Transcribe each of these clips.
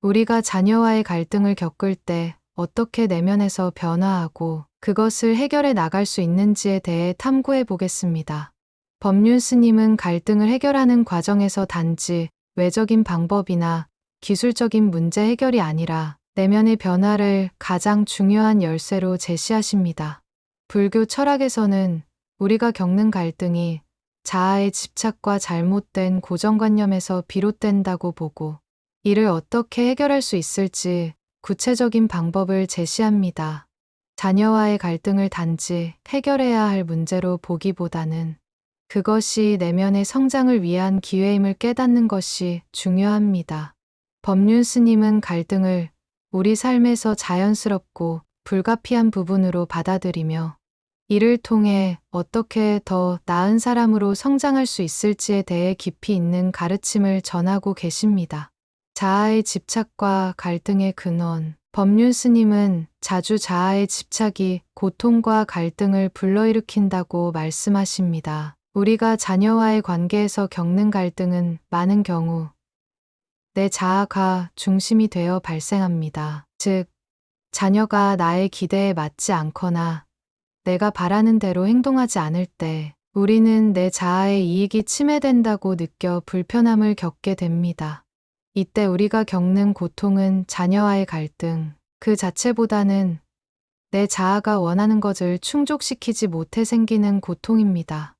우리가 자녀와의 갈등을 겪을 때 어떻게 내면에서 변화하고 그것을 해결해 나갈 수 있는지에 대해 탐구해 보겠습니다. 법륜 스님은 갈등을 해결하는 과정에서 단지 외적인 방법이나 기술적인 문제 해결이 아니라 내면의 변화를 가장 중요한 열쇠로 제시하십니다. 불교 철학에서는 우리가 겪는 갈등이 자아의 집착과 잘못된 고정관념에서 비롯된다고 보고 이를 어떻게 해결할 수 있을지 구체적인 방법을 제시합니다. 자녀와의 갈등을 단지 해결해야 할 문제로 보기보다는 그것이 내면의 성장을 위한 기회임을 깨닫는 것이 중요합니다. 법륜 스님은 갈등을 우리 삶에서 자연스럽고 불가피한 부분으로 받아들이며 이를 통해 어떻게 더 나은 사람으로 성장할 수 있을지에 대해 깊이 있는 가르침을 전하고 계십니다. 자아의 집착과 갈등의 근원. 법륜 스님은 자주 자아의 집착이 고통과 갈등을 불러일으킨다고 말씀하십니다. 우리가 자녀와의 관계에서 겪는 갈등은 많은 경우 내 자아가 중심이 되어 발생합니다. 즉, 자녀가 나의 기대에 맞지 않거나 내가 바라는 대로 행동하지 않을 때 우리는 내 자아의 이익이 침해된다고 느껴 불편함을 겪게 됩니다. 이때 우리가 겪는 고통은 자녀와의 갈등 그 자체보다는 내 자아가 원하는 것을 충족시키지 못해 생기는 고통입니다.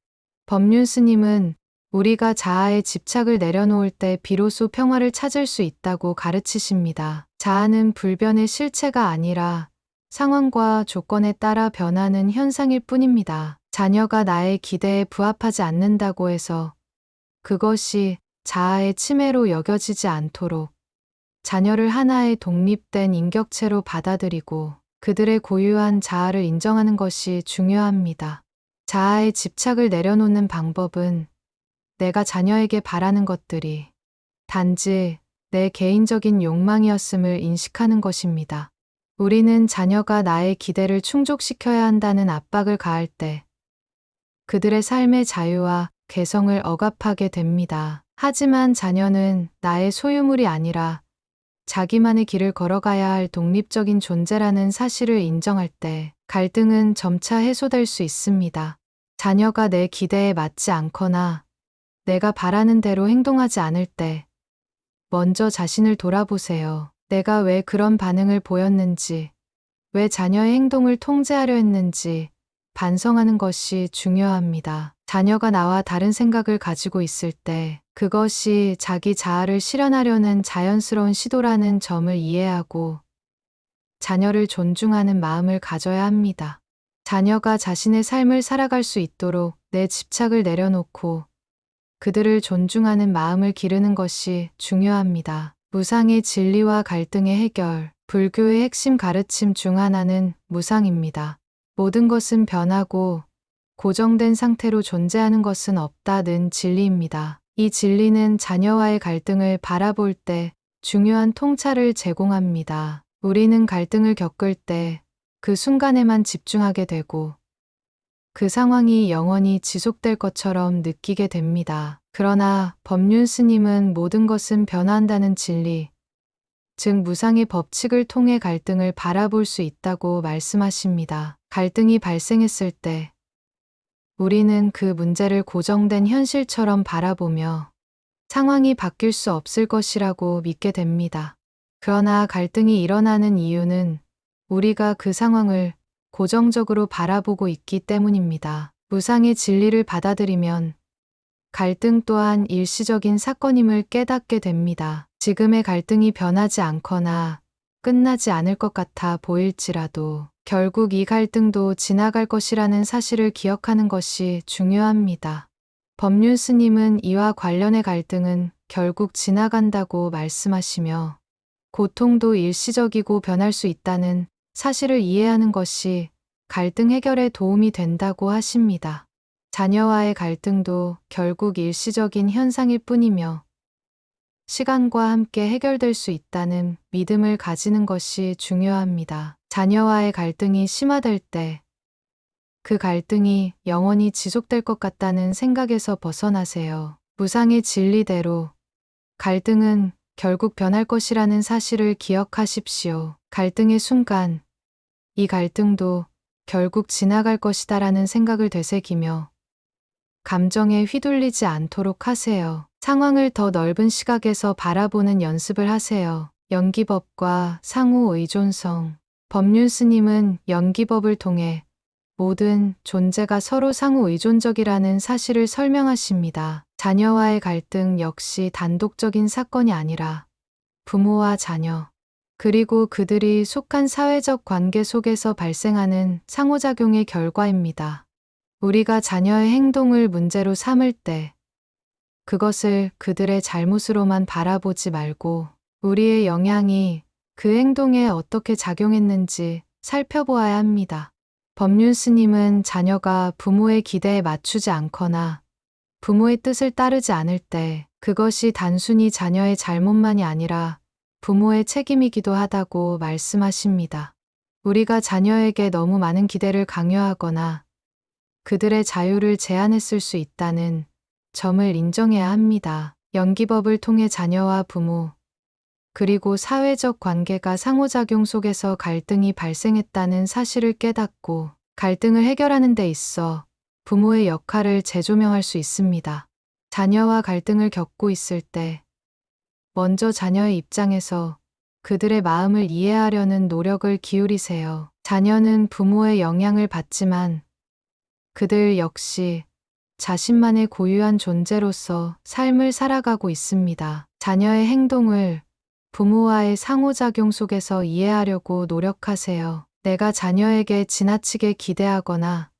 법륜 스님은 우리가 자아의 집착을 내려놓을 때 비로소 평화를 찾을 수 있다고 가르치십니다. 자아는 불변의 실체가 아니라 상황과 조건에 따라 변하는 현상일 뿐입니다. 자녀가 나의 기대에 부합하지 않는다고 해서 그것이 자아의 침해로 여겨지지 않도록 자녀를 하나의 독립된 인격체로 받아들이고 그들의 고유한 자아를 인정하는 것이 중요합니다. 자아의 집착을 내려놓는 방법은 내가 자녀에게 바라는 것들이 단지 내 개인적인 욕망이었음을 인식하는 것입니다. 우리는 자녀가 나의 기대를 충족시켜야 한다는 압박을 가할 때 그들의 삶의 자유와 개성을 억압하게 됩니다. 하지만 자녀는 나의 소유물이 아니라 자기만의 길을 걸어가야 할 독립적인 존재라는 사실을 인정할 때 갈등은 점차 해소될 수 있습니다. 자녀가 내 기대에 맞지 않거나 내가 바라는 대로 행동하지 않을 때 먼저 자신을 돌아보세요. 내가 왜 그런 반응을 보였는지, 왜 자녀의 행동을 통제하려 했는지 반성하는 것이 중요합니다. 자녀가 나와 다른 생각을 가지고 있을 때 그것이 자기 자아를 실현하려는 자연스러운 시도라는 점을 이해하고 자녀를 존중하는 마음을 가져야 합니다. 자녀가 자신의 삶을 살아갈 수 있도록 내 집착을 내려놓고 그들을 존중하는 마음을 기르는 것이 중요합니다. 무상의 진리와 갈등의 해결. 불교의 핵심 가르침 중 하나는 무상입니다. 모든 것은 변하고 고정된 상태로 존재하는 것은 없다는 진리입니다. 이 진리는 자녀와의 갈등을 바라볼 때 중요한 통찰을 제공합니다. 우리는 갈등을 겪을 때 그 순간에만 집중하게 되고 그 상황이 영원히 지속될 것처럼 느끼게 됩니다. 그러나 법륜 스님은 모든 것은 변화한다는 진리, 즉 무상의 법칙을 통해 갈등을 바라볼 수 있다고 말씀하십니다. 갈등이 발생했을 때 우리는 그 문제를 고정된 현실처럼 바라보며 상황이 바뀔 수 없을 것이라고 믿게 됩니다. 그러나 갈등이 일어나는 이유는 우리가 그 상황을 고정적으로 바라보고 있기 때문입니다. 무상의 진리를 받아들이면 갈등 또한 일시적인 사건임을 깨닫게 됩니다. 지금의 갈등이 변하지 않거나 끝나지 않을 것 같아 보일지라도 결국 이 갈등도 지나갈 것이라는 사실을 기억하는 것이 중요합니다. 법륜 스님은 이와 관련해 갈등은 결국 지나간다고 말씀하시며 고통도 일시적이고 변할 수 있다는 사실을 이해하는 것이 갈등 해결에 도움이 된다고 하십니다. 자녀와의 갈등도 결국 일시적인 현상일 뿐이며 시간과 함께 해결될 수 있다는 믿음을 가지는 것이 중요합니다. 자녀와의 갈등이 심화될 때 그 갈등이 영원히 지속될 것 같다는 생각에서 벗어나세요. 무상의 진리대로 갈등은 결국 변할 것이라는 사실을 기억하십시오. 갈등의 순간, 이 갈등도 결국 지나갈 것이다라는 생각을 되새기며 감정에 휘둘리지 않도록 하세요. 상황을 더 넓은 시각에서 바라보는 연습을 하세요. 연기법과 상호 의존성. 법륜 스님은 연기법을 통해 모든 존재가 서로 상호 의존적이라는 사실을 설명하십니다. 자녀와의 갈등 역시 단독적인 사건이 아니라 부모와 자녀, 그리고 그들이 속한 사회적 관계 속에서 발생하는 상호작용의 결과입니다. 우리가 자녀의 행동을 문제로 삼을 때 그것을 그들의 잘못으로만 바라보지 말고 우리의 영향이 그 행동에 어떻게 작용했는지 살펴보아야 합니다. 법륜 스님은 자녀가 부모의 기대에 맞추지 않거나 부모의 뜻을 따르지 않을 때 그것이 단순히 자녀의 잘못만이 아니라 부모의 책임이기도 하다고 말씀하십니다. 우리가 자녀에게 너무 많은 기대를 강요하거나 그들의 자유를 제한했을 수 있다는 점을 인정해야 합니다. 연기법을 통해 자녀와 부모, 그리고 사회적 관계가 상호작용 속에서 갈등이 발생했다는 사실을 깨닫고 갈등을 해결하는 데 있어 부모의 역할을 재조명할 수 있습니다. 자녀와 갈등을 겪고 있을 때 먼저 자녀의 입장에서 그들의 마음을 이해하려는 노력을 기울이세요. 자녀는 부모의 영향을 받지만 그들 역시 자신만의 고유한 존재로서 삶을 살아가고 있습니다. 자녀의 행동을 부모와의 상호작용 속에서 이해하려고 노력하세요. 내가 자녀에게 지나치게 기대하거나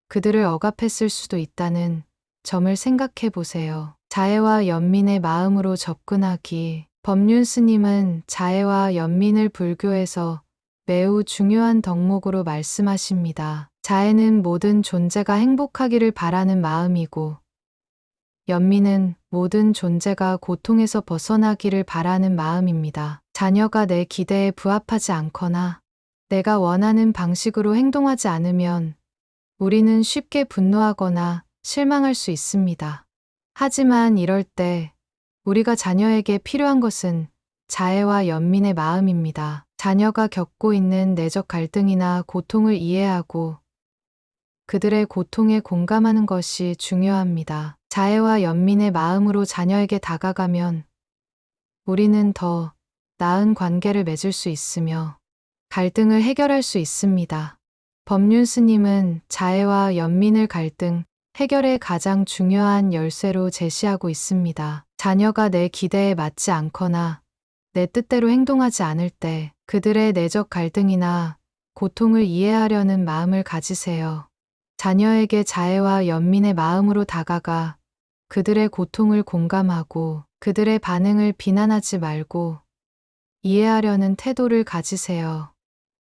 그들을 억압했을 수도 있다는 점을 생각해 보세요. 자애와 연민의 마음으로 접근하기. 법륜 스님은 자애와 연민을 불교에서 매우 중요한 덕목으로 말씀하십니다. 자애는 모든 존재가 행복하기를 바라는 마음이고 연민은 모든 존재가 고통에서 벗어나기를 바라는 마음입니다. 자녀가 내 기대에 부합하지 않거나 내가 원하는 방식으로 행동하지 않으면 우리는 쉽게 분노하거나 실망할 수 있습니다. 하지만 이럴 때 우리가 자녀에게 필요한 것은 자애와 연민의 마음입니다. 자녀가 겪고 있는 내적 갈등이나 고통을 이해하고 그들의 고통에 공감하는 것이 중요합니다. 자애와 연민의 마음으로 자녀에게 다가가면 우리는 더 나은 관계를 맺을 수 있으며 갈등을 해결할 수 있습니다. 법륜 스님은 자애와 연민을 갈등 해결의 가장 중요한 열쇠로 제시하고 있습니다. 자녀가 내 기대에 맞지 않거나 내 뜻대로 행동하지 않을 때 그들의 내적 갈등이나 고통을 이해하려는 마음을 가지세요. 자녀에게 자애와 연민의 마음으로 다가가 그들의 고통을 공감하고 그들의 반응을 비난하지 말고 이해하려는 태도를 가지세요.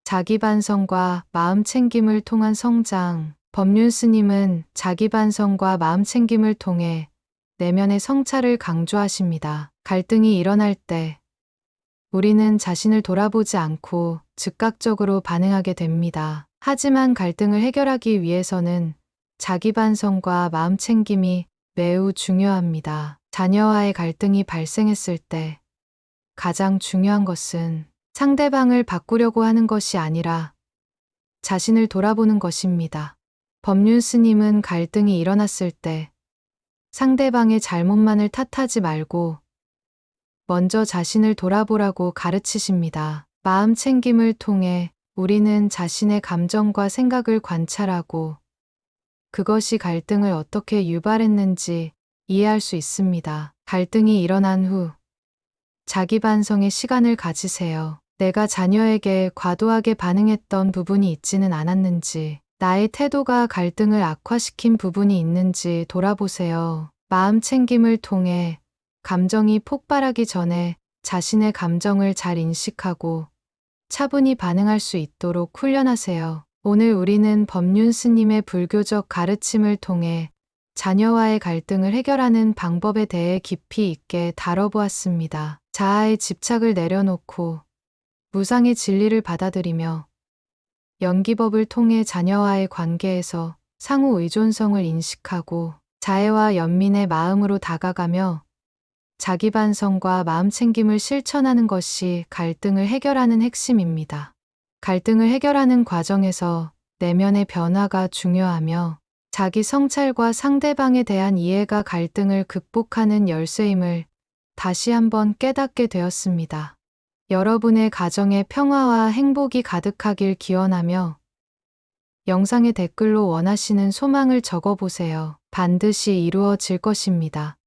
자기 반성과 마음 챙김을 통한 성장. 법륜 스님은 자기 반성과 마음 챙김을 통해 내면의 성찰을 강조하십니다. 갈등이 일어날 때 우리는 자신을 돌아보지 않고 즉각적으로 반응하게 됩니다. 하지만 갈등을 해결하기 위해서는 자기 반성과 마음 챙김이 매우 중요합니다. 자녀와의 갈등이 발생했을 때 가장 중요한 것은 상대방을 바꾸려고 하는 것이 아니라 자신을 돌아보는 것입니다. 법륜 스님은 갈등이 일어났을 때 상대방의 잘못만을 탓하지 말고 먼저 자신을 돌아보라고 가르치십니다. 마음 챙김을 통해 우리는 자신의 감정과 생각을 관찰하고 그것이 갈등을 어떻게 유발했는지 이해할 수 있습니다. 갈등이 일어난 후 자기 반성의 시간을 가지세요. 내가 자녀에게 과도하게 반응했던 부분이 있지는 않았는지, 나의 태도가 갈등을 악화시킨 부분이 있는지 돌아보세요. 마음 챙김을 통해 감정이 폭발하기 전에 자신의 감정을 잘 인식하고 차분히 반응할 수 있도록 훈련하세요. 오늘 우리는 법륜 스님의 불교적 가르침을 통해 자녀와의 갈등을 해결하는 방법에 대해 깊이 있게 다뤄보았습니다. 자아의 집착을 내려놓고 무상의 진리를 받아들이며 연기법을 통해 자녀와의 관계에서 상호 의존성을 인식하고 자애와 연민의 마음으로 다가가며 자기 반성과 마음 챙김을 실천하는 것이 갈등을 해결하는 핵심입니다. 갈등을 해결하는 과정에서 내면의 변화가 중요하며 자기 성찰과 상대방에 대한 이해가 갈등을 극복하는 열쇠임을 다시 한번 깨닫게 되었습니다. 여러분의 가정에 평화와 행복이 가득하길 기원하며 영상의 댓글로 원하시는 소망을 적어보세요. 반드시 이루어질 것입니다.